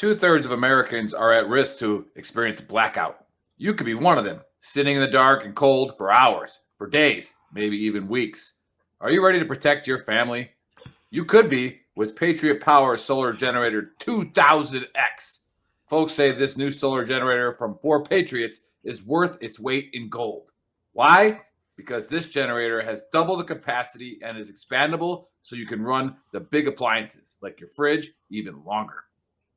2/3 of Americans are at risk to experience blackout. You could be one of them, sitting in the dark and cold for hours, for days, maybe even weeks. Are you ready to protect your family? You could be with Patriot Power Solar Generator 2000X. Folks say this new solar generator from 4 Patriots is worth its weight in gold. Why? Because this generator has double the capacity and is expandable so you can run the big appliances like your fridge even longer.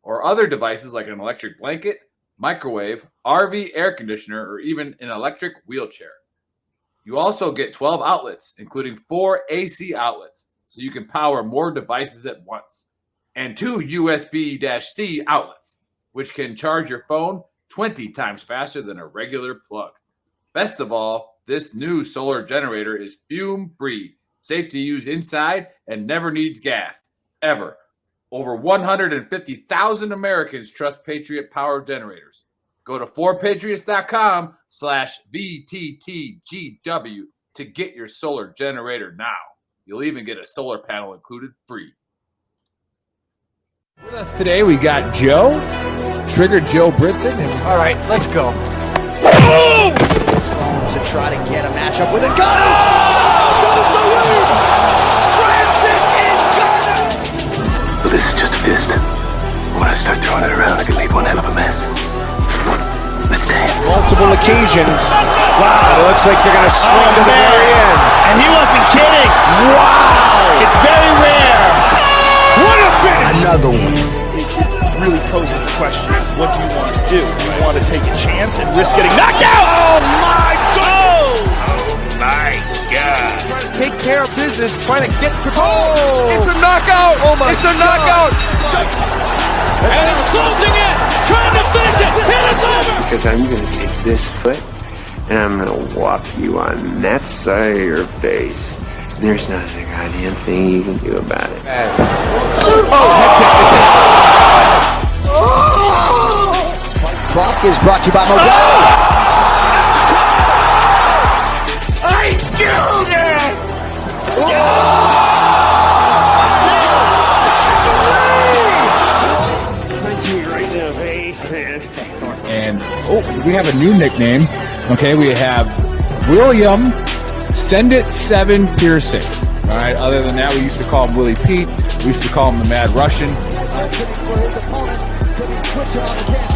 Or other devices like an electric blanket, microwave, RV air conditioner, or even an electric wheelchair. You also get 12 outlets, including 4 AC outlets, so you can power more devices at once, and 2 USB-C outlets, which can charge your phone 20 times faster than a regular plug. Best of all, this new solar generator is fume-free, safe to use inside, and never needs gas, ever. Over 150,000 Americans trust Patriot Power generators. Go to 4patriots.com/VTTGW to get your solar generator now. You'll even get a solar panel included free. With us today, we got Joe, Trigger Joe Britson. All right, let's go. To try to get a matchup with a gunner. Oh, goes the lead. Francis is gunner. Well, this is just a fist. When I start throwing it around, I can leave one hell of a mess. Let's dance. Multiple occasions. Wow, it looks like they're going to swing to the very end. And he wasn't kidding. Wow. It's very rare. What a finish. Another one. It really poses the question, what do you want to do? Do you want to take a chance and risk getting knocked out? Oh, my God. Oh, my God. Trying to take care of business, trying to get to goal. It's a knockout. Oh, my It's a knockout. And it's closing in, trying to finish it, and it's over! Because I'm going to take this foot and I'm going to whop you on that side of your face. There's not a goddamn thing you can do about it. Buck is brought to you by Modelo. I killed it! Punch me right in the face, man. And we have a new nickname. Okay, we have William Send It 7 Piercing. All right, other than that, we used to call him Willie Pete. We used to call him the Mad Russian. For his opponent to be quicker on the canvas.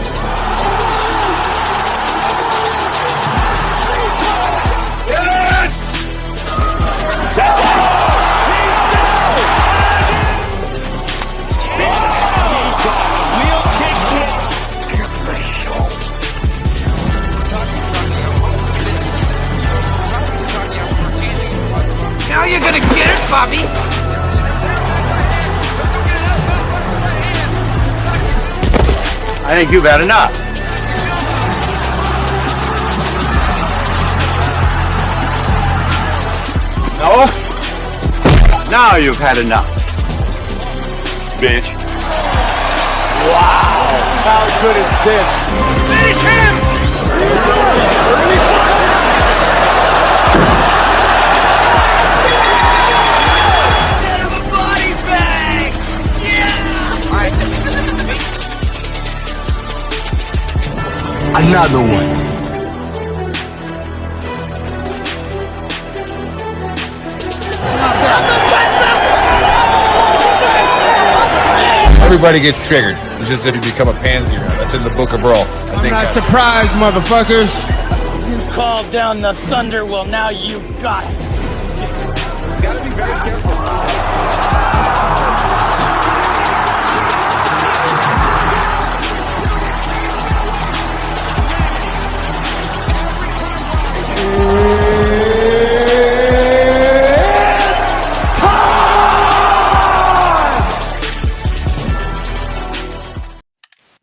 Now you're gonna get it, Bobby! I think you've had enough. No? Now you've had enough. Bitch. Wow. How good is this? Finish him! Another one. Everybody gets triggered. It's just that you become a pansy. That's in the Book of Brawl. I'm not surprised, motherfuckers. You called down the thunder, well now you got it. You gotta be very careful.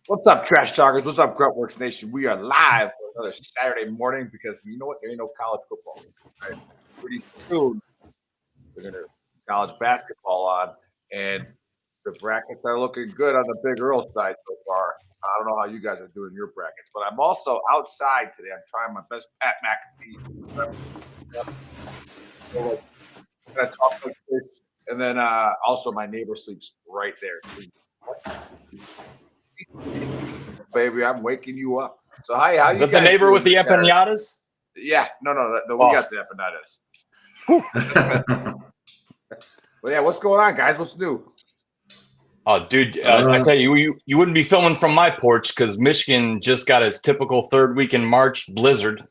What's up, Trash Talkers? What's up, Gruntworks Nation? We are live for another Saturday morning because you know what? There ain't no college football. Right? Pretty soon, we're going to college basketball on, and the brackets are looking good on the Big Earl side so far. I don't know how you guys are doing your brackets, but I'm also outside today. I'm trying my best Pat McAfee. I'm going to talk like this, and then also my neighbor sleeps right there. Baby, I'm waking you up. So how Is you that the guys neighbor doing with the this Saturday? empanadas? Yeah, no, we Oh. got the empanadas. But yeah, what's going on, guys? What's new? Oh, dude, I tell you, you wouldn't be filming from my porch because Michigan just got its typical third week in March blizzard.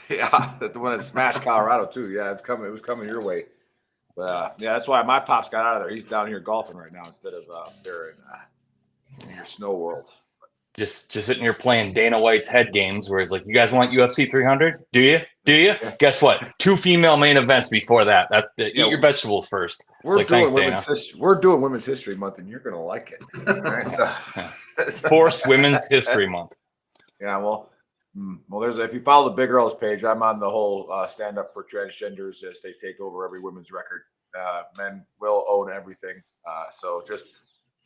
Yeah, the one that smashed Colorado too. Yeah, it's coming. It was coming your way. But yeah, that's why my pops got out of there. He's down here golfing right now instead of there in your snow world. Just sitting here playing Dana White's head games where he's like, you guys want UFC 300? Do you? Yeah. Guess what? 2 female main events before that. Eat your vegetables first. We're doing Women's History Month, and you're gonna like it. Right? Forced Women's History Month. Yeah, well, there's if you follow the Big Girls page, I'm on the whole stand up for transgenders as they take over every women's record. Men will own everything, so just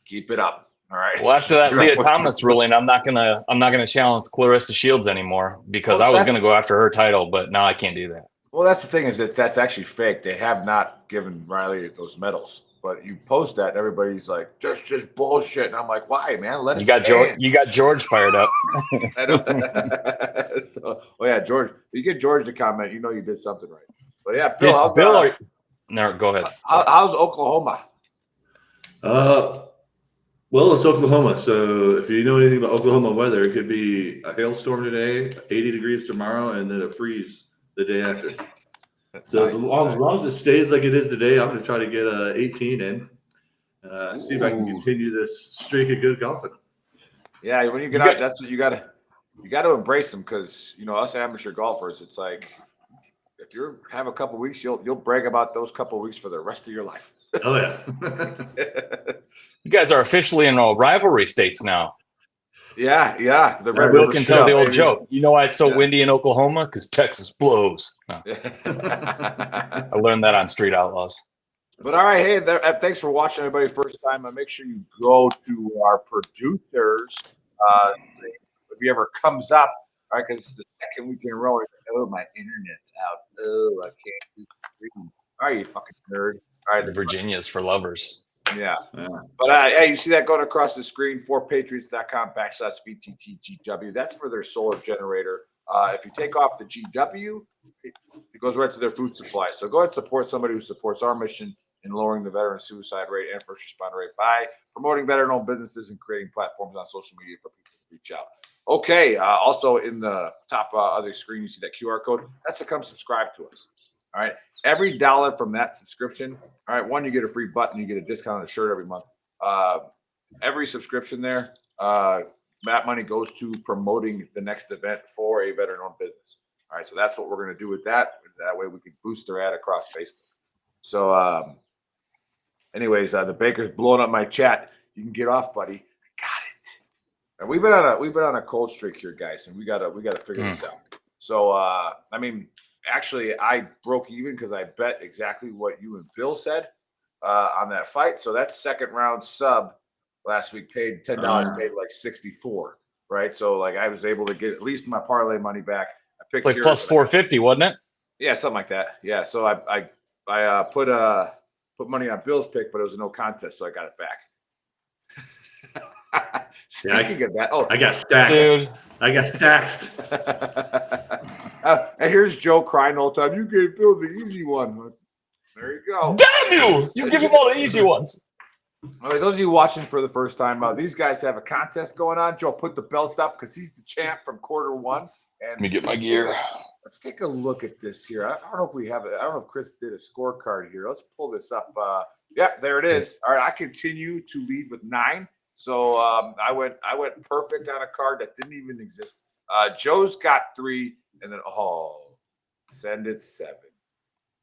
keep it up. All right. Well, after that Leah Thomas ruling, I'm not gonna challenge Clarissa Shields anymore because I was gonna go after her title, but now I can't do that. Well, that's the thing is that's actually fake. They have not given Riley those medals. But you post that, and everybody's like, "That's just bullshit." And I'm like, "Why, man? Let it stand." You got George fired up. I know. So, yeah, George. You get George to comment, you know you did something right. But yeah, Bill. No, go ahead. How's Oklahoma? Well, it's Oklahoma, so if you know anything about Oklahoma weather, it could be a hailstorm today, 80 degrees tomorrow, and then a freeze the day after. So nice. as long as it stays like it is today, I'm going to try to get 18 in. See if I can continue this streak of good golfing. Yeah, when you get out, that's what you got to embrace them because us amateur golfers, it's like if you have a couple weeks, you'll brag about those couple weeks for the rest of your life. Oh yeah. You guys are officially in all rivalry states now. Yeah. The Red Will River can Shell, tell the old baby. joke. You know why it's so windy in Oklahoma? Because Texas blows. No. I learned that on Street Outlaws. But all right, hey, thanks for watching, everybody. First time, make sure you go to our producers if he ever comes up. All right, because it's the second week in a row. Oh, my internet's out. Oh, I can't do the stream. All right, you fucking nerd. All right, Virginia's for lovers. Yeah. But hey, you see that going across the screen? forpatriots.com/VTTGW. That's for their solar generator. If you take off the GW, it goes right to their food supply. So go ahead and support somebody who supports our mission in lowering the veteran suicide rate and first responder rate by promoting veteran-owned businesses and creating platforms on social media for people to reach out. Okay. Also in the top other screen, you see that QR code. That's to come subscribe to us. All right. Every dollar from that subscription, all right, one, you get a free button, you get a discount on a shirt every month. Every subscription there, that money goes to promoting the next event for a veteran-owned business. All right, so that's what we're going to do with that. That way we can boost their ad across Facebook. So, anyways, the Baker's blowing up my chat. You can get off, buddy. I got it. And we've been on a cold streak here, guys, and we gotta figure this out. So, actually, I broke even because I bet exactly what you and Bill said on that fight. So that second round sub last week paid $10, paid like 64, right? So like I was able to get at least my parlay money back. I picked like plus 450, wasn't it? Yeah, something like that. Yeah. So I put money on Bill's pick, but it was a no contest, so I got it back. Speaking of that, I got stacked. Dude. I got stacked. And here's Joe crying all the time. You gave Bill the easy one. There you go. Damn you! You give him all the easy ones. All right, those of you watching for the first time, these guys have a contest going on. Joe, put the belt up because he's the champ from quarter one. And let me get my gear. Let's take a look at this here. I don't know if we have it. I don't know if Chris did a scorecard here. Let's pull this up. Yeah, there it is. All right, I continue to lead with 9. So I went perfect on a card that didn't even exist. Joe's got 3, and then send it 7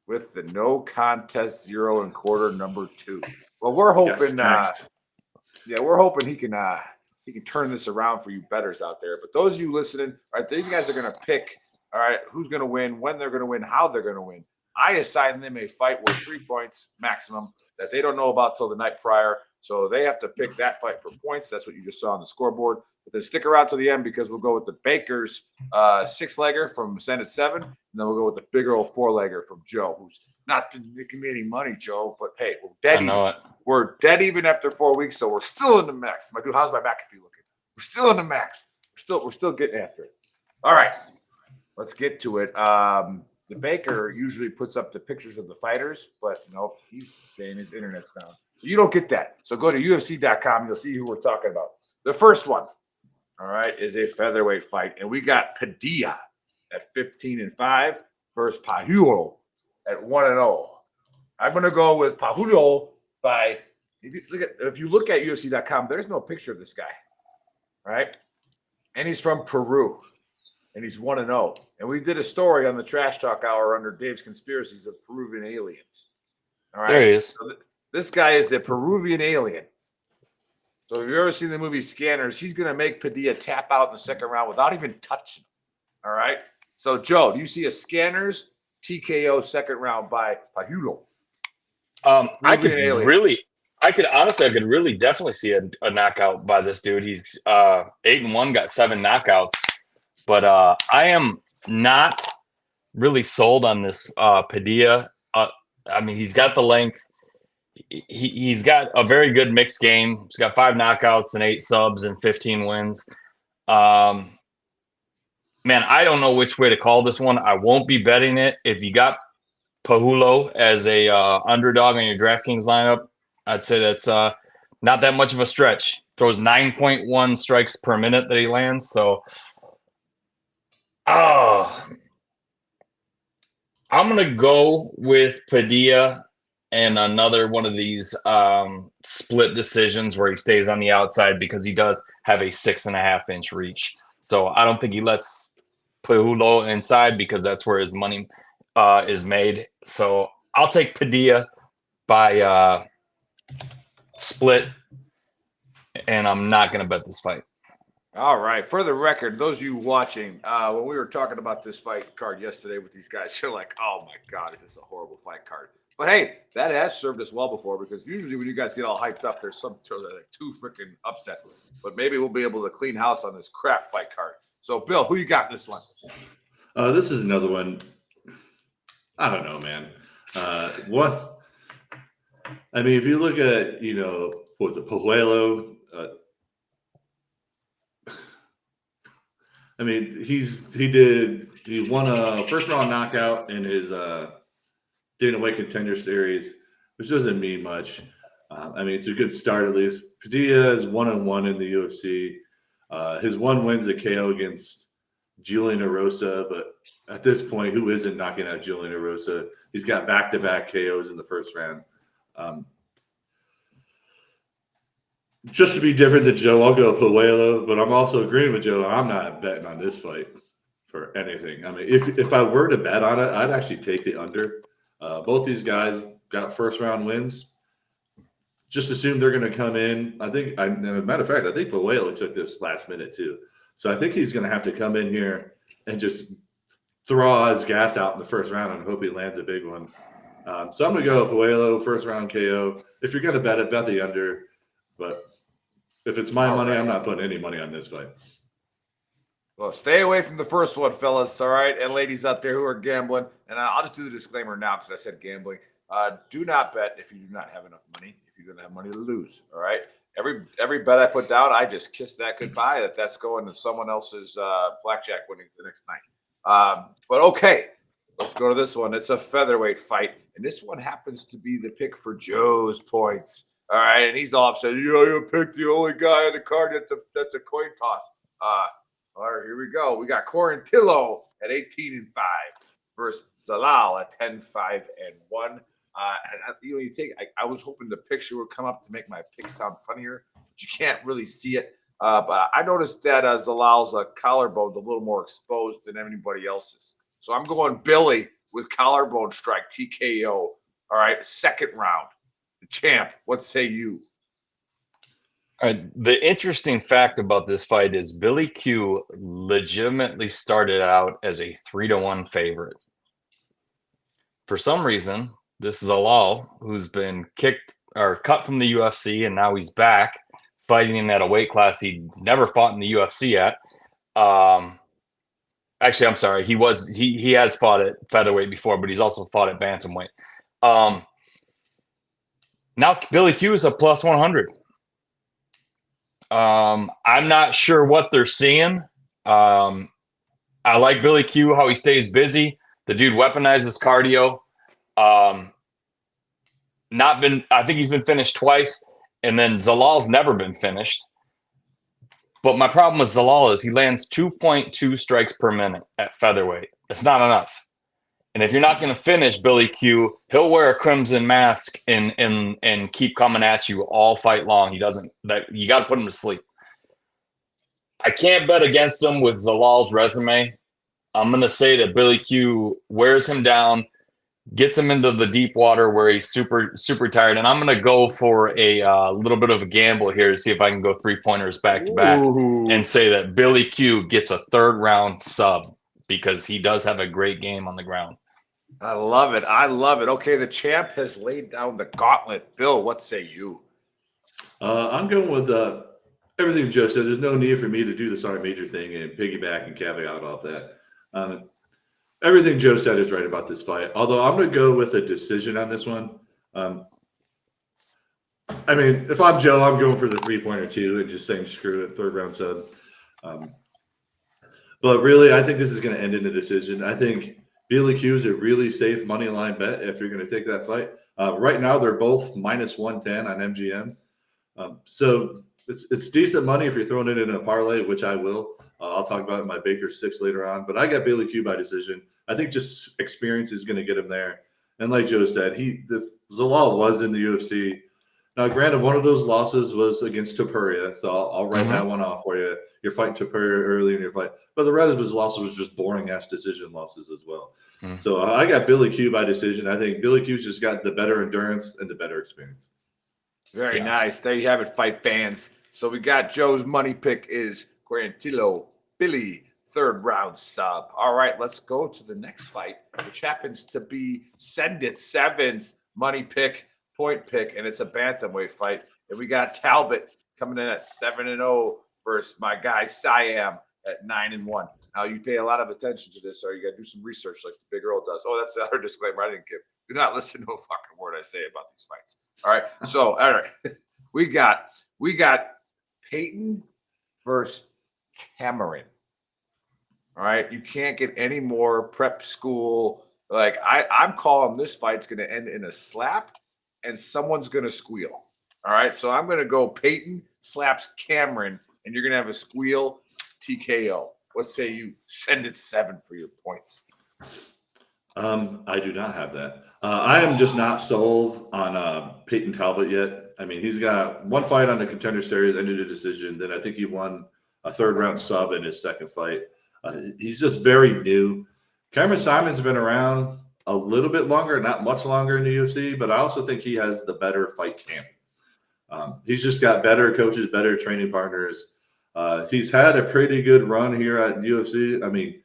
with the no contest 0 and quarter number 2. Well, we're hoping. We're hoping he can turn this around for you bettors out there. But those of you listening, all right, these guys are going to pick. All right, who's going to win, when they're going to win, how they're going to win. I assign them a fight worth 3 points maximum that they don't know about till the night prior. So they have to pick that fight for points. That's what you just saw on the scoreboard. But then stick around to the end because we'll go with the Baker's 6-legger from Send It 7. And then we'll go with the bigger old 4-legger from Joe, who's not been making me any money, Joe. But hey, we're dead even. We're dead even after 4 weeks, so we're still in the mix. My dude, how's my back if you look at it? We're still in the max. We're still getting after it. All right, let's get to it. The Baker usually puts up the pictures of the fighters, but no, he's saying his internet's down. So you don't get that. So go to UFC.com. You'll see who we're talking about. The first one, all right, is a featherweight fight, and we got Padilla at 15-5 versus Pajulo at 1-0. I'm going to go with Pajulo by. If you look at UFC.com, there's no picture of this guy, right? And he's from Peru, and he's 1-0. And we did a story on the Trash Talk Hour under Dave's Conspiracies of Peruvian Aliens. All right, there he is. So this guy is a Peruvian alien. So if you've ever seen the movie Scanners, he's going to make Padilla tap out in the second round without even touching him. All right. So Joe, do you see a Scanners TKO second round by Pajulo? I could really definitely see a knockout by this dude. He's 8-1, got 7 knockouts, but I am not really sold on this Padilla. I mean, he's got the length. He's got a very good mixed game. He's got 5 knockouts and 8 subs and 15 wins. Man, I don't know which way to call this one. I won't be betting it. If you got Pajulo as a underdog on your DraftKings lineup, I'd say that's not that much of a stretch. Throws 9.1 strikes per minute that he lands. So, I'm going to go with Padilla and another one of these split decisions where he stays on the outside because he does have a 6.5-inch reach. So I don't think he lets Pajulo inside because that's where his money is made. So I'll take Padilla by split, and I'm not going to bet this fight. All right. For the record, those of you watching, when we were talking about this fight card yesterday with these guys, you're like, oh my God, is this a horrible fight card? But hey, that has served us well before because usually when you guys get all hyped up, there's like 2 freaking upsets. But maybe we'll be able to clean house on this crap fight card. So, Bill, who you got in this one? This is another one. I don't know, man. What? I mean, if you look at, what the Pajuelo, I mean, he won a first round knockout in his Dana White Contender Series, which doesn't mean much. I mean, it's a good start at least. Padilla is 1-1 in the UFC. His 1 win's a KO against Julian Erosa, but at this point, who isn't knocking out Julian Erosa? He's got back-to-back KOs in the first round. Just to be different than Joe, I'll go Pajuelo, but I'm also agreeing with Joe. I'm not betting on this fight for anything. I mean, if I were to bet on it, I'd actually take the under. Both these guys got first-round wins. Just assume they're going to come in. As a matter of fact, I think Pajuelo took this last minute too. So I think he's going to have to come in here and just throw his gas out in the first round and hope he lands a big one. So I'm going to go Pajuelo, first-round KO. If you're going to bet it, bet the under. But if it's my money, I'm not putting any money on this fight. Well, stay away from the first one, fellas, all right? And ladies out there who are gambling. And I'll just do the disclaimer now because I said gambling. Do not bet if you do not have enough money, if you're going to have money to lose, all right? Every bet I put down, I just kiss that goodbye that's going to someone else's blackjack winnings the next night. But okay, let's go to this one. It's a featherweight fight, and this one happens to be the pick for Joe's points. All right, and he's all upset. You picked the only guy on the card that's a coin toss. All right, here we go. We got Quarantillo at 18-5 versus Zalal at 10-5-1. I was hoping the picture would come up to make my pick sound funnier, but you can't really see it. But I noticed that Zalal's collarbone's a little more exposed than anybody else's. So I'm going Billy with collarbone strike TKO. All right, second round. The champ. What say you? All right. The interesting fact about this fight is Billy Q legitimately started out as a 3-1 favorite. For some reason, this is Zalal, who's been kicked or cut from the UFC, and now he's back fighting at a weight class he'd never fought in the UFC at. Actually, I'm sorry. He has fought at featherweight before, but he's also fought at bantamweight. Now Billy Q is a plus 100. I'm not sure what they're seeing. I like Billy Q, how he stays busy. The dude weaponizes cardio. I think he's been finished twice, and then Zalal's never been finished. But my problem with Zalal is he lands 2.2 strikes per minute at featherweight. It's not enough. And if you're not going to finish Billy Q, he'll wear a crimson mask and keep coming at you all fight long. He doesn't. That you got to put him to sleep. I can't bet against him with Zalal's resume. I'm going to say that Billy Q wears him down, gets him into the deep water where he's super, super tired. And I'm going to go for a little bit of a gamble here to see if I can go 3-pointers back to back and say that Billy Q gets a 3rd round sub because he does have a great game on the ground. I love it. I love it. Okay, the champ has laid down the gauntlet. Bill, what say you? I'm going with everything Joe said. There's no need for me to do the Sergeant Major thing and piggyback and caveat off that. Everything Joe said is right about this fight. Although I'm going to go with a decision on this one. I mean, if I'm Joe, I'm going for the 3-pointer too and just saying screw it, 3rd round sub. But really, I think this is going to end in a decision. I think Billy Q is a really safe money line bet if you're going to take that fight. Right now, they're both -110 on MGM. So it's decent money if you're throwing it in a parlay, which I will. I'll talk about it in my Baker 6 later on. But I got Billy Q by decision. I think just experience is going to get him there. And like Joe said, Zalal was in the UFC. Now, granted, one of those losses was against Topuria, so I'll write that one off for you. You're fighting Topuria early in your fight. But the rest of his losses was just boring-ass decision losses as well. So I got Billy Q by decision. I think Billy Q's just got the better endurance and the better experience. Very nice. There you have it, fight fans. So we got Joe's money pick is Quarantillo Billy, 3rd round sub. All right, let's go to the next fight, which happens to be Send It Sevens money pick, point pick, and it's a bantamweight fight. And we got Talbot coming in at 7-0 versus my guy Siam at 9-1. Now you pay a lot of attention to this, or you got to do some research like the Big Earl does. Oh, that's the other disclaimer I didn't give. Do not listen to a fucking word I say about these fights. All right. So, all right, we got Peyton versus Cameron. All right, you can't get any more prep school. Like I'm calling this fight's going to end in a slap, and someone's going to squeal. All right, so I'm going to go Peyton slaps Cameron, and you're going to have a squeal TKO. What say you? Send it 7 for your points. I do not have that. I am just not sold on Peyton Talbot yet. I mean, he's got one fight on the Contender Series, ended a decision. Then I think he won a 3rd round sub in his 2nd fight. He's just very new. Cameron Simon's been around a little bit longer, not much longer in the UFC, but I also think he has the better fight camp. He's just got better coaches, better training partners. He's had a pretty good run here at UFC. I mean,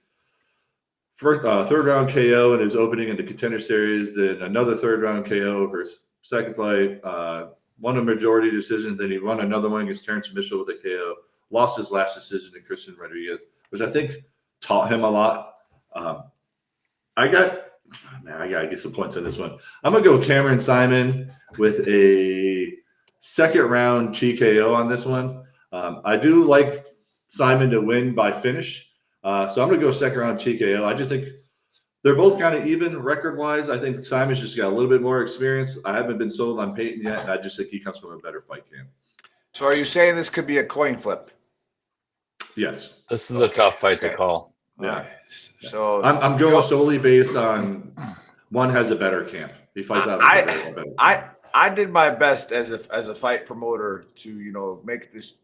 first 3rd round KO in his opening in the Contender Series, then another 3rd round KO for his 2nd fight. Won a majority decision, then he won another one against Terrence Mitchell with a KO. Lost his last decision to Christian Rodriguez, which I think taught him a lot. I gotta get some points on this one. I'm gonna go Cameron Simon with a 2nd round TKO on this one. I do like Simon to win by finish. So I'm going to go 2nd round TKO. I just think they're both kind of even record-wise. I think Simon's just got a little bit more experience. I haven't been sold on Peyton yet, and I just think he comes from a better fight camp. So are you saying this could be a coin flip? Yes. This is a tough fight to call. Yeah. So I'm going solely based on one has a better camp. He fights out of a better camp. I did my best as a fight promoter to make this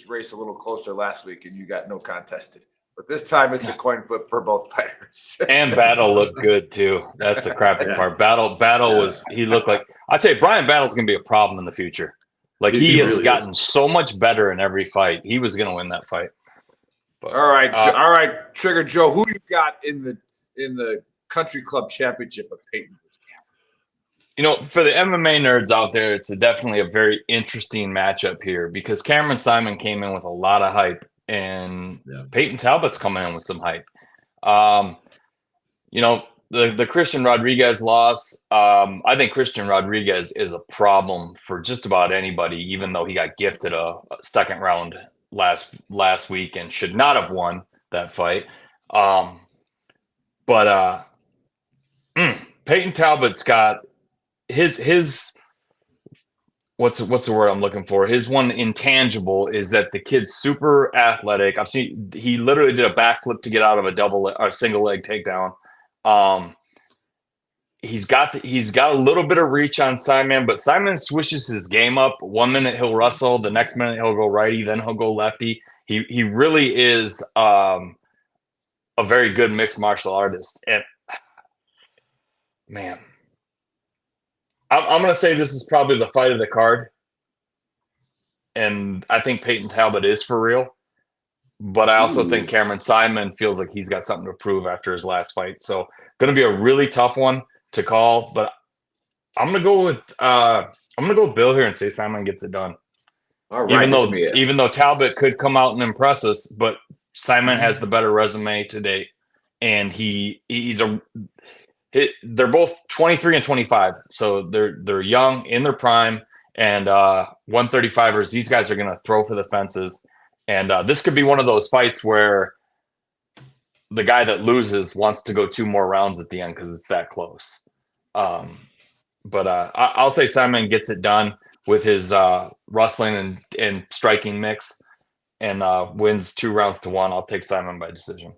race a little closer last week, and you got no contested. But this time it's a coin flip for both fighters. And Battle looked good too. That's the crappy part. Battle was he looked like I'll tell you, Brian Battle's gonna be a problem in the future. Like he has really gotten so much better in every fight. He was gonna win that fight. But, all right, Trigger Joe. Who you got in the Country Club Championship of Peyton? For the MMA nerds out there, it's definitely a very interesting matchup here because Cameron Simon came in with a lot of hype, and Peyton Talbot's coming in with some hype. the Christian Rodriguez loss, I think Christian Rodriguez is a problem for just about anybody, even though he got gifted a second round last week and should not have won that fight. But Peyton Talbot's got his what's the word I'm looking for? His one intangible is that the kid's super athletic. I've seen he literally did a backflip to get out of a single leg takedown. He's got a little bit of reach on Simon, but Simon switches his game up. 1 minute he'll wrestle, the next minute he'll go righty, then he'll go lefty. He really is a very good mixed martial artist. And man, I'm going to say this is probably the fight of the card. And I think Peyton Talbot is for real. But I also think Cameron Simon feels like he's got something to prove after his last fight. So going to be a really tough one to call. But I'm going to go with Bill here and say Simon gets it done. All right. Even though Talbot could come out and impress us, but Simon has the better resume to date. And they're both 23 and 25, so they're young in their prime, and 135ers. These guys are going to throw for the fences, and this could be one of those fights where the guy that loses wants to go 2 more rounds at the end because it's that close. But I'll say Simon gets it done with his wrestling and striking mix, and wins 2 rounds to 1. I'll take Simon by decision.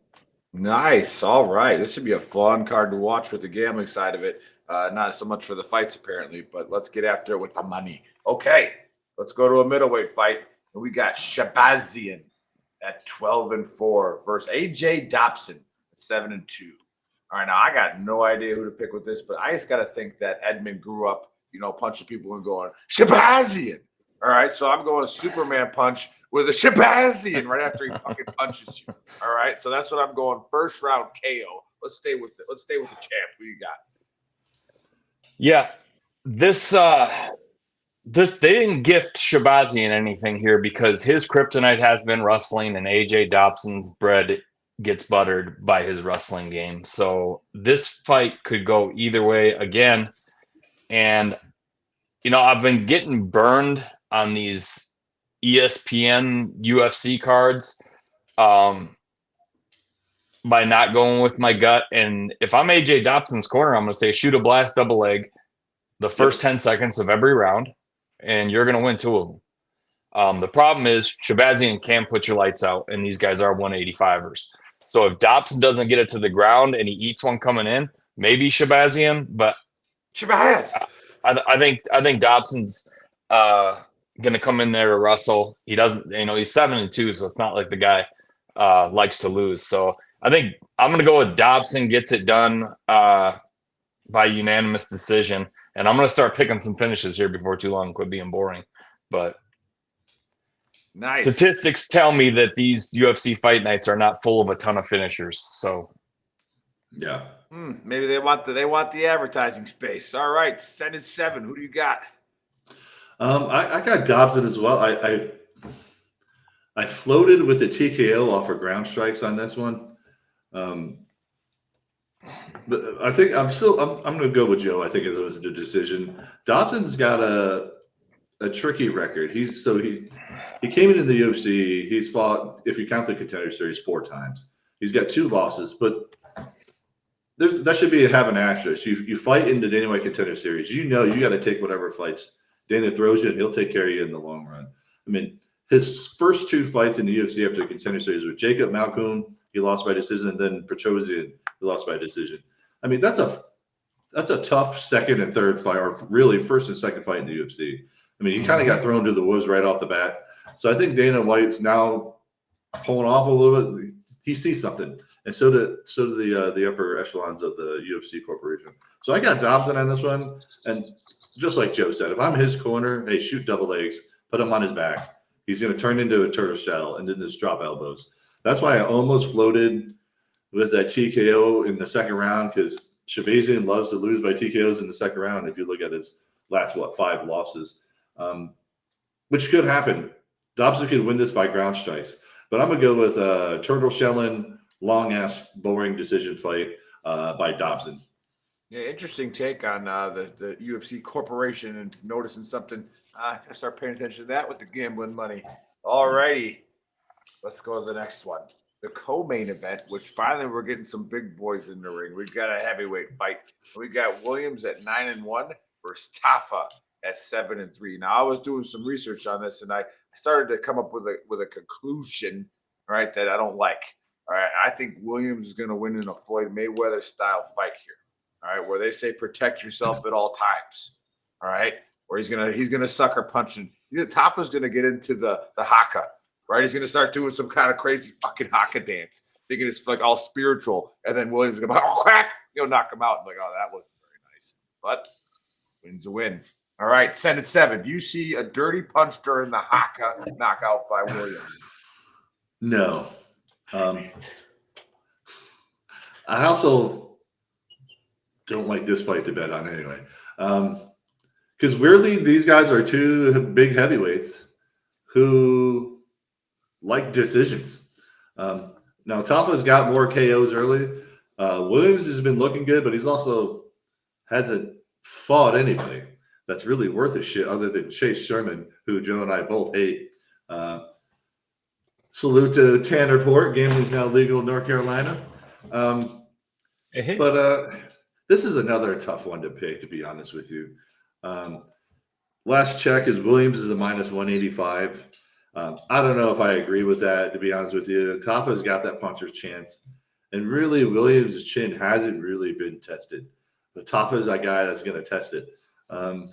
Nice. All right. This should be a fun card to watch with the gambling side of it. Not so much for the fights, apparently, but let's get after it with the money. Okay. Let's go to a middleweight fight. And we got Shabazian at 12-4 versus AJ Dobson at 7-2. All right. Now, I got no idea who to pick with this, but I just got to think that Edmund grew up, punching people and going, Shabazian. All right. So I'm going Superman punch with a Shabazian right after he fucking punches you. All right, so that's what I'm going. First round KO. Let's stay with the champ. Who you got? Yeah, this they didn't gift Shabazian anything here because his kryptonite has been wrestling, and AJ Dobson's bread gets buttered by his wrestling game. So this fight could go either way again. And I've been getting burned on these ESPN UFC cards by not going with my gut. And if I'm AJ Dobson's corner, I'm going to say shoot a blast double leg the first 10 seconds of every round, and you're going to win 2 of them. The problem is Shabazian can put your lights out, and these guys are 185ers. So if Dobson doesn't get it to the ground and he eats one coming in, maybe Shabazian, but I think Dobson's going to come in there to wrestle. He doesn't, he's 7-2, so it's not like the guy likes to lose. So I think I'm going to go with Dobson gets it done by unanimous decision. And I'm going to start picking some finishes here before too long, quit being boring. But nice statistics tell me that these UFC fight nights are not full of a ton of finishers. So yeah. Maybe they want the advertising space. All right, send it 7. Who do you got? I got Dobson as well. I floated with the TKO off of ground strikes on this one. But I think I'm going to go with Joe. I think it was a decision. Dobson's got a tricky record. He came into the UFC. He's fought, if you count the Contender Series, 4 times. He's got 2 losses, but that should have an asterisk. You fight in the Dana White Contender Series. You got to take whatever fights Dana throws you, and he'll take care of you in the long run. I mean, his first 2 fights in the UFC after the Contender Series with Jacob Malkoun, he lost by decision, and then Petrosian, he lost by decision. I mean, that's a tough second and third fight, or really first and second fight in the UFC. I mean, he kind of got thrown to the wolves right off the bat. So I think Dana White's now pulling off a little bit. He sees something, and so do the upper echelons of the UFC corporation. So I got Dobson on this one, and just like Joe said, if I'm his corner, hey, shoot double legs, put him on his back. He's going to turn into a turtle shell and then just drop elbows. That's why I almost floated with that TKO in the second round, because Shabazian loves to lose by TKOs in the second round. If you look at his last 5 losses, which could happen. Dobson could win this by ground strikes, but I'm gonna go with turtle shelling, long ass, boring decision fight. by Dobson. Yeah, interesting take on the UFC corporation and noticing something. I start paying attention to that with the gambling money. All righty, let's go to the next one. The co-main event, which finally we're getting some big boys in the ring. We've got a heavyweight fight. We got Williams at 9-1 versus Tafa at 7-3. Now I was doing some research on this, and I started to come up with a conclusion, right, that I don't like. All right, I think Williams is going to win in a Floyd Mayweather style fight here. All right, where they say protect yourself at all times. All right, where he's gonna sucker punch and Tafa's gonna get into the haka. Right, he's gonna start doing some kind of crazy fucking haka dance, thinking it's like all spiritual, and then Williams is gonna crack, knock him out. I'm like, oh, that wasn't very nice, but wins a win. All right, send it 7. Do you see a dirty punch during the haka knockout by Williams? No. I also don't like this fight to bet on anyway. Because weirdly, these guys are two big heavyweights who like decisions. Now, Tafa's got more KOs early. Williams has been looking good, but he's also hasn't fought anybody that's really worth a shit other than Chase Sherman, who Joe and I both hate. Salute to Tanner Port. Gambling's now legal in North Carolina. But this is another tough one to pick, to be honest with you. Last check is Williams is a -185. I don't know if I agree with that, to be honest with you. Tafa's got that puncher's chance. And really, Williams' chin hasn't really been tested. But Tafa's that guy that's going to test it. I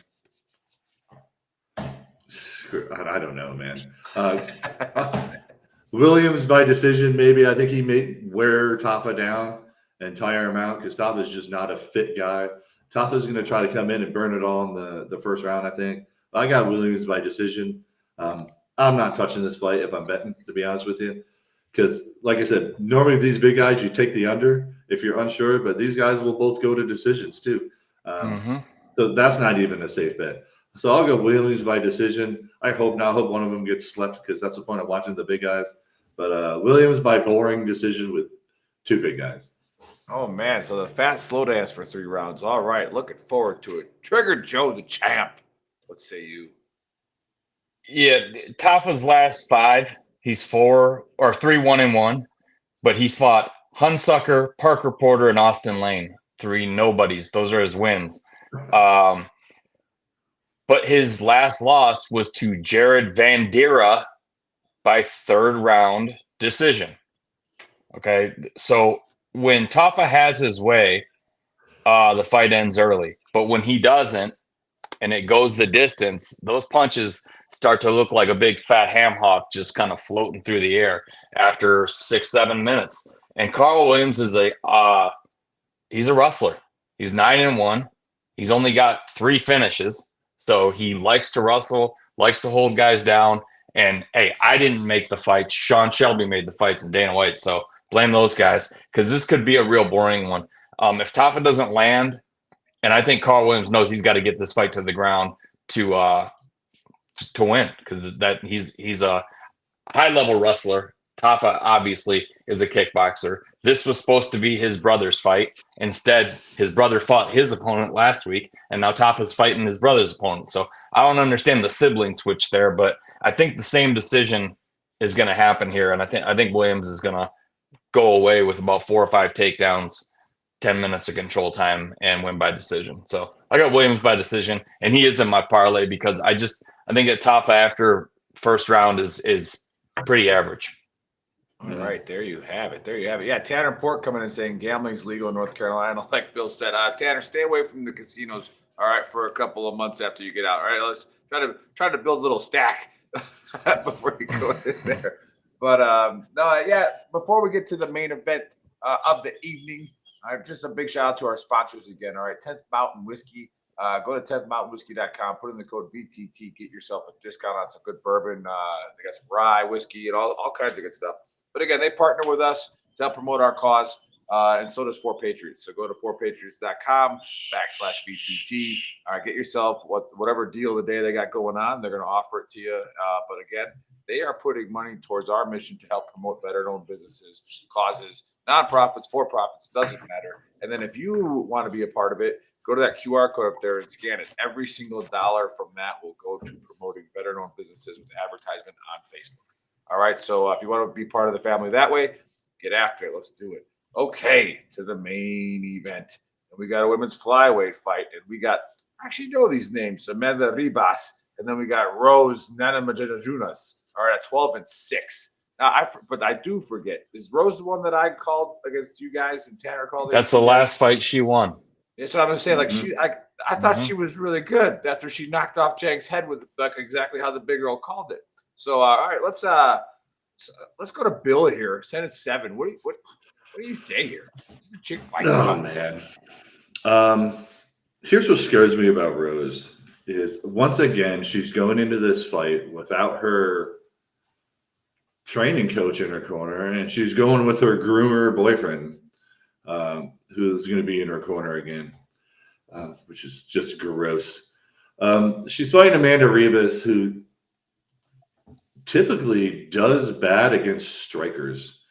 don't know, man. Williams by decision, maybe. I think he may wear Tafa down and tire him out because Tafa's just not a fit guy. Tafa's going to try to come in and burn it all in the first round, I think. I got Williams by decision. I'm not touching this fight if I'm betting, to be honest with you. Because, like I said, normally these big guys, you take the under if you're unsure, but these guys will both go to decisions too. So that's not even a safe bet. So I'll go Williams by decision. I hope one of them gets slept because that's the point of watching the big guys. But Williams by boring decision with two big guys. Oh, man. So the fast slow dance for 3 rounds. All right. Looking forward to it. Trigger Joe, the champ. What say you? Yeah, Tafa's last 5, he's 3-1-1, but he's fought Hunsucker, Parker Porter, and Austin Lane. 3 nobodies. Those are his wins. But his last loss was to Jared Vandera by 3rd round decision. Okay, so when Tafa has his way, the fight ends early. But when he doesn't, and it goes the distance, those punches start to look like a big fat ham hock just kind of floating through the air after 6-7 minutes. And Carl Williams is he's a wrestler. He's 9-1. He's only got 3 finishes. So he likes to wrestle, likes to hold guys down. And hey, I didn't make the fights. Sean Shelby made the fights and Dana White. So blame those guys because this could be a real boring one. If Tafa doesn't land, and I think Carl Williams knows he's got to get this fight to the ground to win because he's a high-level wrestler. Tafa obviously is a kickboxer. This was supposed to be his brother's fight. Instead, his brother fought his opponent last week, and now Tafa's fighting his brother's opponent. So I don't understand the sibling switch there, but I think the same decision is going to happen here, and I think Williams is going to go away with about 4 or 5 takedowns, 10 minutes of control time, and win by decision. So I got Williams by decision, and he is in my parlay because I think that Tafa after first round is pretty average. All right, there you have it. Yeah, Tanner Port coming in saying gambling's legal in North Carolina. Like Bill said, Tanner, stay away from the casinos. All right, for a couple of months after you get out. All right, let's try to build a little stack before you go in there. But before we get to the main event of the evening, just a big shout out to our sponsors again. All right, 10th Mountain Whiskey. Go to 10thmountainwhiskey.com, put in the code VTT, get yourself a discount on some good bourbon. They got some rye whiskey and all kinds of good stuff. But again, they partner with us to help promote our cause, and so does 4Patriots. So go to 4patriots.com/VTT. All right, get yourself whatever deal of the day they got going on. They're going to offer it to you. But again, they are putting money towards our mission to help promote veteran-owned businesses, causes, nonprofits, for-profits, doesn't matter. And then if you want to be a part of it, go to that QR code up there and scan it. Every single dollar from that will go to promoting veteran-owned businesses with advertisement on Facebook. All right, so if you want to be part of the family that way, get after it. Let's do it. Okay, to the main event. And we got a women's flyweight fight, and we got, I actually know these names, Amanda Ribas, and then we got Rose Namajunas, all right, at 12-6. Now, but I do forget. Is Rose the one that I called against you guys and Tanner called? That's the last fight she won. That's what I'm gonna say. Like I thought she was really good after she knocked off Jang's head with like exactly how the big girl called it. So all right, let's go to Bill here. Send it 7. What do you say here? Is the chick fight? Oh man. Here's what scares me about Rose is once again she's going into this fight without her training coach in her corner, and she's going with her groomer boyfriend, who's going to be in her corner again, which is just gross. She's fighting Amanda Ribas, who typically does bad against strikers.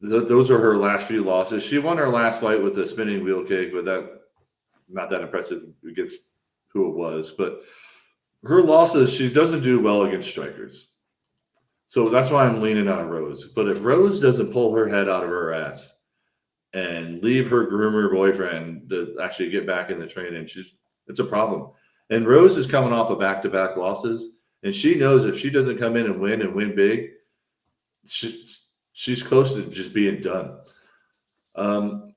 Those are her last few losses. She won her last fight with a spinning wheel kick, but that not that impressive against who it was. But her losses, she doesn't do well against strikers. So that's why I'm leaning on Rose. But if Rose doesn't pull her head out of her ass and leave her groomer boyfriend to actually get back in the training, it's a problem. And Rose is coming off of back-to-back losses, and she knows if she doesn't come in and win big, she's close to just being done. So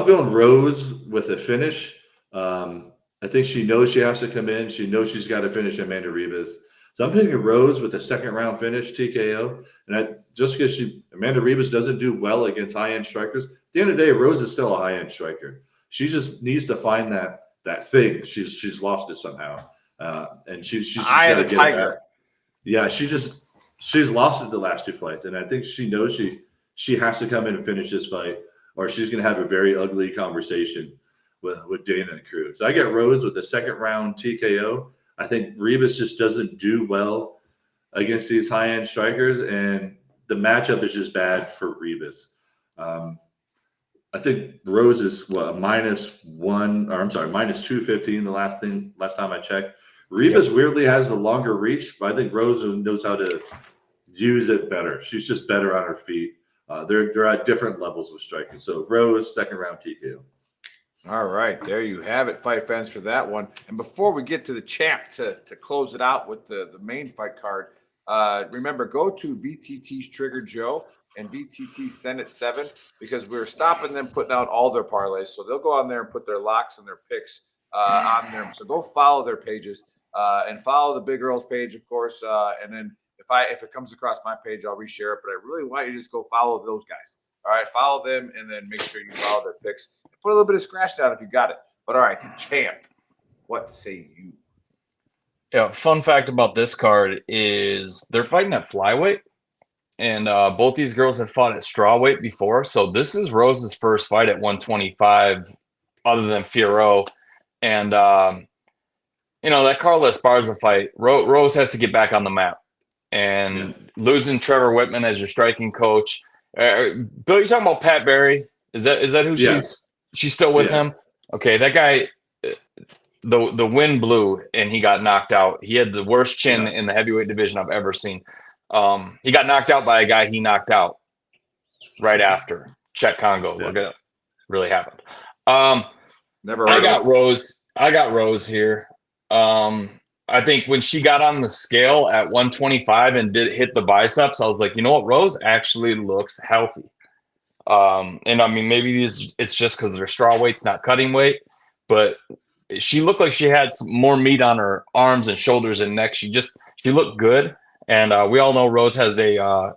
I'm going Rose with a finish. I think she knows she has to come in. She knows she's got to finish Amanda Ribas. So I'm picking Rose with a second-round finish, TKO. And just because Amanda Ribas doesn't do well against high-end strikers, at the end of the day, Rose is still a high-end striker. She just needs to find that thing. She's lost it somehow, and she's just Eye of the tiger. Yeah, she's lost it the last 2 fights, and I think she knows she has to come in and finish this fight, or she's going to have a very ugly conversation with Dana and crew. So I get Rose with the second-round TKO. I think Ribas just doesn't do well against these high-end strikers, and the matchup is just bad for Ribas. I think Rose is minus 215 the last time I checked. Ribas weirdly has the longer reach, but I think Rose knows how to use it better. She's just better on her feet. They're at different levels of striking. So Rose, second-round TKO. All right, there you have it, fight fans, for that one. And before we get to the champ to close it out with the main fight card, remember, go to VTT's Trigger Joe and VTT Send It 7, because we're stopping them putting out all their parlays. So they'll go on there and put their locks and their picks on there. So go follow their pages and follow the Big Girls page, of course. And then if it comes across my page, I'll reshare it. But I really want you to just go follow those guys. All right, follow them, and then make sure you follow their picks. Put a little bit of scratch down if you got it. But all right, the champ, what say you? Yeah, fun fact about this card is they're fighting at flyweight, and both these girls have fought at strawweight before. So this is Rose's first fight at 125, other than Fiorot. And, that Carla Esparza fight, Rose has to get back on the map. And losing Trevor Whitman as your striking coach. Bill, you're talking about Pat Barry? Is that who she's still with him? Okay, that guy, the wind blew and he got knocked out. He had the worst chin in the heavyweight division I've ever seen. He got knocked out by a guy he knocked out right after. Czech Congo. Look at it. Really happened. Never. I got Rose here. I think when she got on the scale at 125 and did hit the biceps, I was like, you know what? Rose actually looks healthy. And I mean, maybe it's just because they're straw weights, not cutting weight, but she looked like she had some more meat on her arms and shoulders and neck. She looked good. And we all know Rose has a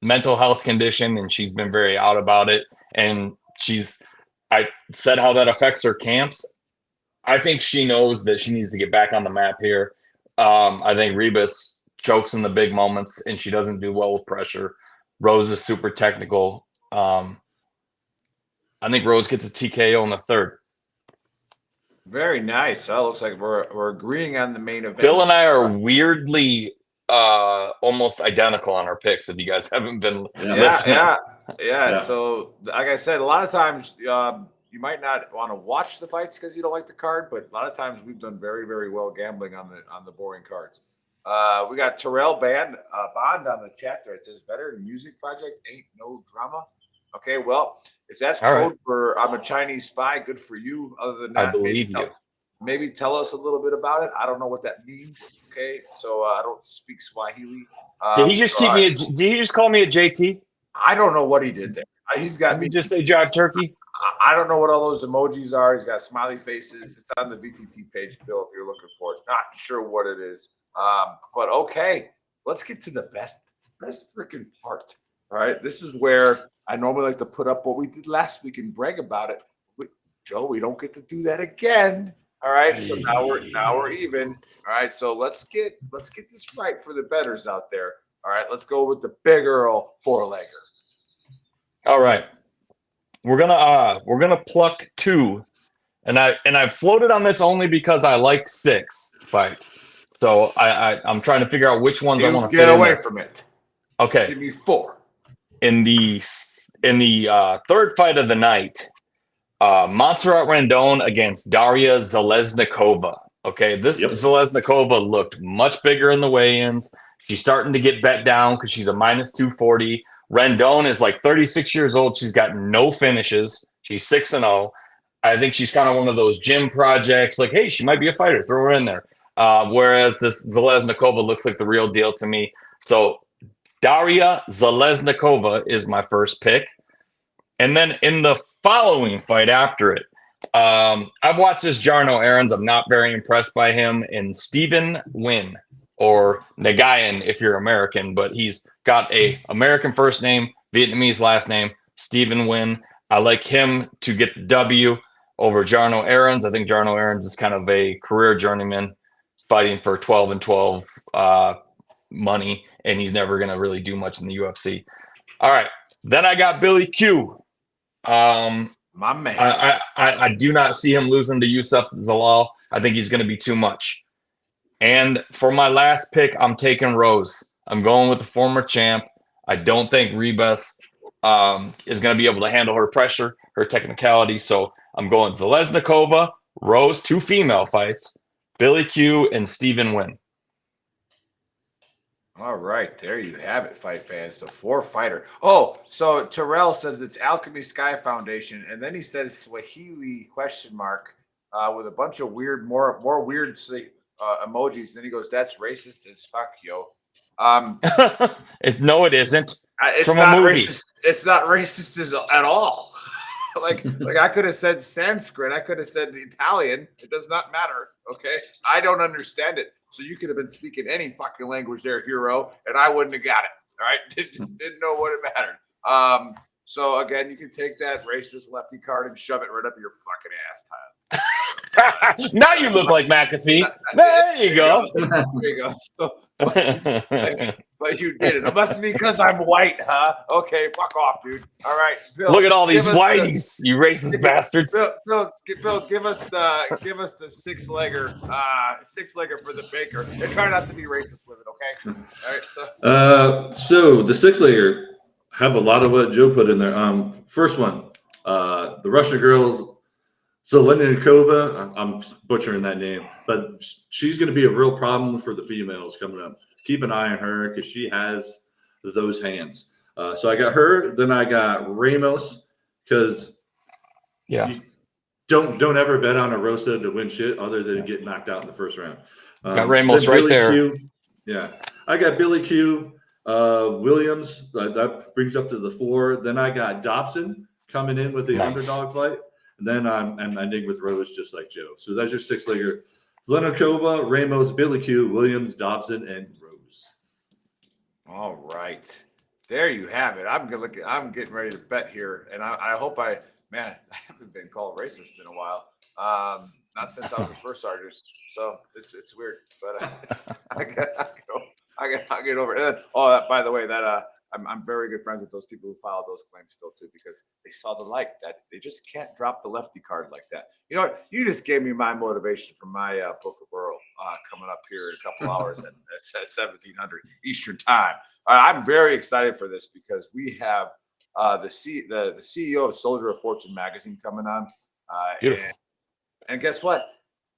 mental health condition, and she's been very out about it. And I said how that affects her camps. I think she knows that she needs to get back on the map here. I think Ribas chokes in the big moments, and she doesn't do well with pressure. Rose is super technical. I think Rose gets a TKO in the third. Very nice. Looks like we're agreeing on the main event. Bill and I are weirdly almost identical on our picks. If you guys haven't been Yeah. So, like I said, a lot of times you might not want to watch the fights because you don't like the card, but a lot of times we've done very, very well gambling on the boring cards. We got Terrell Bond on the chat there. It says Veteran Music Project ain't no drama. Okay, well, if that's code for I'm a Chinese spy, good for you. Other than that, I believe you. Maybe tell us a little bit about it. I don't know what that means. Okay, so I don't speak Swahili. Did he just Did he just call me a JT? I don't know what he did there. He's got me. Just say Jive Turkey. I don't know what all those emojis are. He's got smiley faces. It's on the VTT page, Bill, if you're looking for it. Not sure what it is. But okay, let's get to the best freaking part. All right, this is where I normally like to put up what we did last week and brag about it. Joe, we don't get to do that again. All right, so now we're even. All right, so let's get this right for the bettors out there. All right, let's go with the big Earl 4-legger. All right, we're gonna pluck 2, and I've floated on this only because I like 6 fights. So I'm trying to figure out which ones I want to get away from it. Okay, just give me 4. In the third fight of the night. Montserrat Randone against Daria Zalesnikova. Okay, this Zalesnikova looked much bigger in the weigh-ins. She's starting to get bet down because she's a minus 240. Randone is like 36 years old. She's got no finishes. She's 6-0. I think she's kind of one of those gym projects. Like, hey, she might be a fighter. Throw her in there. Whereas this Zalesnikova looks like the real deal to me. So Daria Zalesnikova is my first pick. And then in the following fight after it, I've watched this Jarno Aarons. I'm not very impressed by him. And Stephen Nguyen, or Nagayan if you're American, but he's got a American first name, Vietnamese last name, Stephen Nguyen. I like him to get the W over Jarno Aarons. I think Jarno Aarons is kind of a career journeyman fighting for 12-12 money, and he's never going to really do much in the UFC. All right. Then I got Billy Q. My man. I do not see him losing to Yusuf Zalal. I think he's going to be too much. And for my last pick, I'm taking Rose. I'm going with the former champ. I don't think Ribas is going to be able to handle her pressure, her technicality. So I'm going Zalesnikova, Rose, 2 female fights, Billy Q, and Stephen Nguyen. All right, there you have it, fight fans. The 4-fighter. Oh, so Terrell says it's Alchemy Sky Foundation, and then he says Swahili ? With a bunch of weird, more weird emojis. Then he goes, "That's racist as fuck, yo." No, it isn't. It's from not a movie. Racist. It's not racist at all. like I could have said Sanskrit. I could have said Italian. It does not matter. Okay, I don't understand it. So you could have been speaking any fucking language there, hero, and I wouldn't have got it. All right, didn't know what it mattered. So again, you can take that racist lefty card and shove it right up your fucking ass, Tyler. Now you look like McAfee. There you go. There you go. So, but you did it. It must be because I'm white, huh? Okay, fuck off, dude. All right, Bill. Look at all these whiteys, you racist bastards. Bill, give us the 6-legger, 6-legger for the baker, and try not to be racist with it, okay? All right, so the 6-legger have a lot of what Joe put in there. First one, the Russian girl Zalesnikova. I'm butchering that name, but she's going to be a real problem for the females coming up. Keep an eye on her because she has those hands. So I got her. Then I got Ramos because you don't ever bet on a Rosa to win shit other than get knocked out in the first round. Got Ramos right there. Q, I got Billy Q. Williams, that brings up to the 4. Then I got Dobson coming in with the underdog fight. And then I'm ending with Rose just like Joe. So that's your 6-legger. Zalesnikova, Ramos, Billy Q, Williams, Dobson, and Rose. All right. There you have it. I'm getting ready to bet here. And I hope I haven't been called racist in a while. Not since I was first sergeant. So it's weird. But I'll get over it. And then, by the way, that I'm very good friends with those people who filed those claims still too, because they saw the light that they just can't drop the lefty card like that. You know what? You just gave me my motivation for my Book of Earl coming up here in a couple hours at 1700 Eastern time. I'm very excited for this because we have the CEO of Soldier of Fortune magazine coming on. Beautiful. And guess what?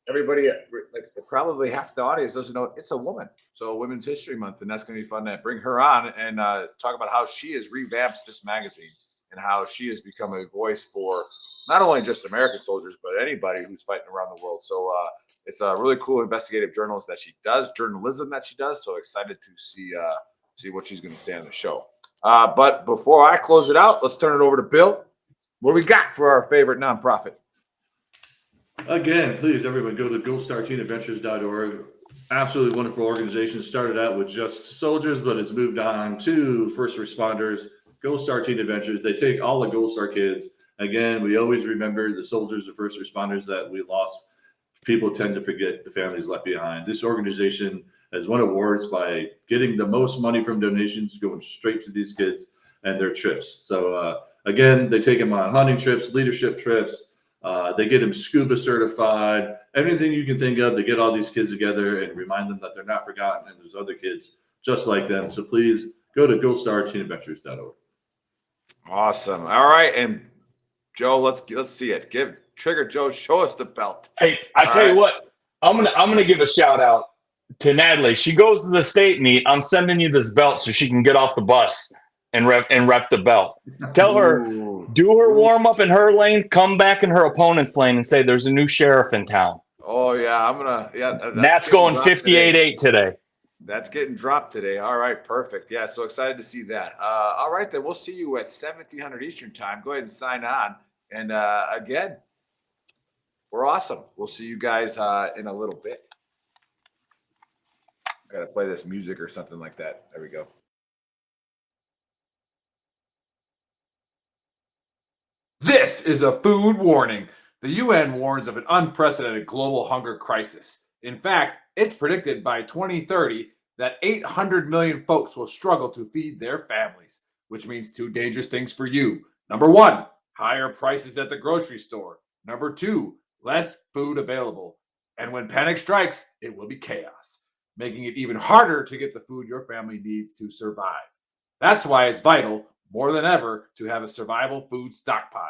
Everybody, like probably half the audience doesn't know it's a woman. So Women's History Month, and that's going to be fun to bring her on and talk about how she has revamped this magazine and how she has become a voice for not only just American soldiers, but anybody who's fighting around the world. So it's a really cool investigative journalism that she does. So excited to see what she's going to say on the show. But before I close it out, let's turn it over to Bill. What do we got for our favorite nonprofit? Again, please, everyone, go to goldstarteenadventures.org. Absolutely wonderful organization. Started out with just soldiers, but it's moved on to first responders. Gold Star Teen Adventures. They take all the Gold Star kids. Again, we always remember the soldiers, the first responders that we lost. People tend to forget the families left behind. This organization has won awards by getting the most money from donations going straight to these kids and their trips. So, again, they take them on hunting trips, leadership trips. They get them scuba certified, anything you can think of to get all these kids together and remind them that they're not forgotten and there's other kids just like them. So please go to goldstarteenadventures.org. Awesome. All right. And Joe, let's see it. Give Trigger Joe, show us the belt. Hey, I tell you what, I'm gonna give a shout out to Natalie. She goes to the state meet. I'm sending you this belt so she can get off the bus and rep the belt. Tell her, do her warm up in her lane, come back in her opponent's lane, and say there's a new sheriff in town. Oh yeah, Nat's going 58-8 today. That's getting dropped today. All right, perfect. Yeah, so excited to see that. All right, then we'll see you at 1700 Eastern time. Go ahead and sign on. And again, we're awesome. We'll see you guys in a little bit. Got to play this music or something like that. There we go. This is a food warning. The UN warns of an unprecedented global hunger crisis. In fact, it's predicted by 2030 that 800 million folks will struggle to feed their families, which means two dangerous things for you. Number one, higher prices at the grocery store. Number two, less food available. And when panic strikes, it will be chaos, making it even harder to get the food your family needs to survive. That's why it's vital, more than ever, to have a survival food stockpile.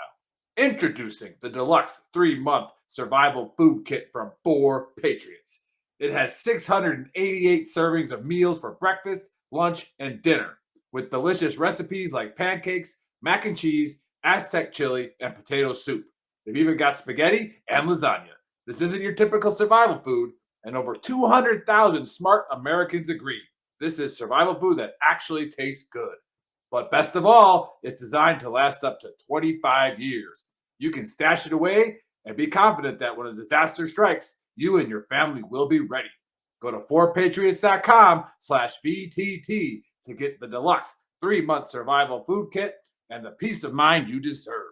Introducing the deluxe 3-month survival food kit from 4 Patriots. It has 688 servings of meals for breakfast, lunch, and dinner, with delicious recipes like pancakes, mac and cheese, Aztec chili, and potato soup. They've even got spaghetti and lasagna. This isn't your typical survival food, and over 200,000 smart Americans agree. This is survival food that actually tastes good. But best of all, it's designed to last up to 25 years. You can stash it away and be confident that when a disaster strikes, you and your family will be ready. Go to 4patriots.com/VTT to get the deluxe 3-month survival food kit and the peace of mind you deserve.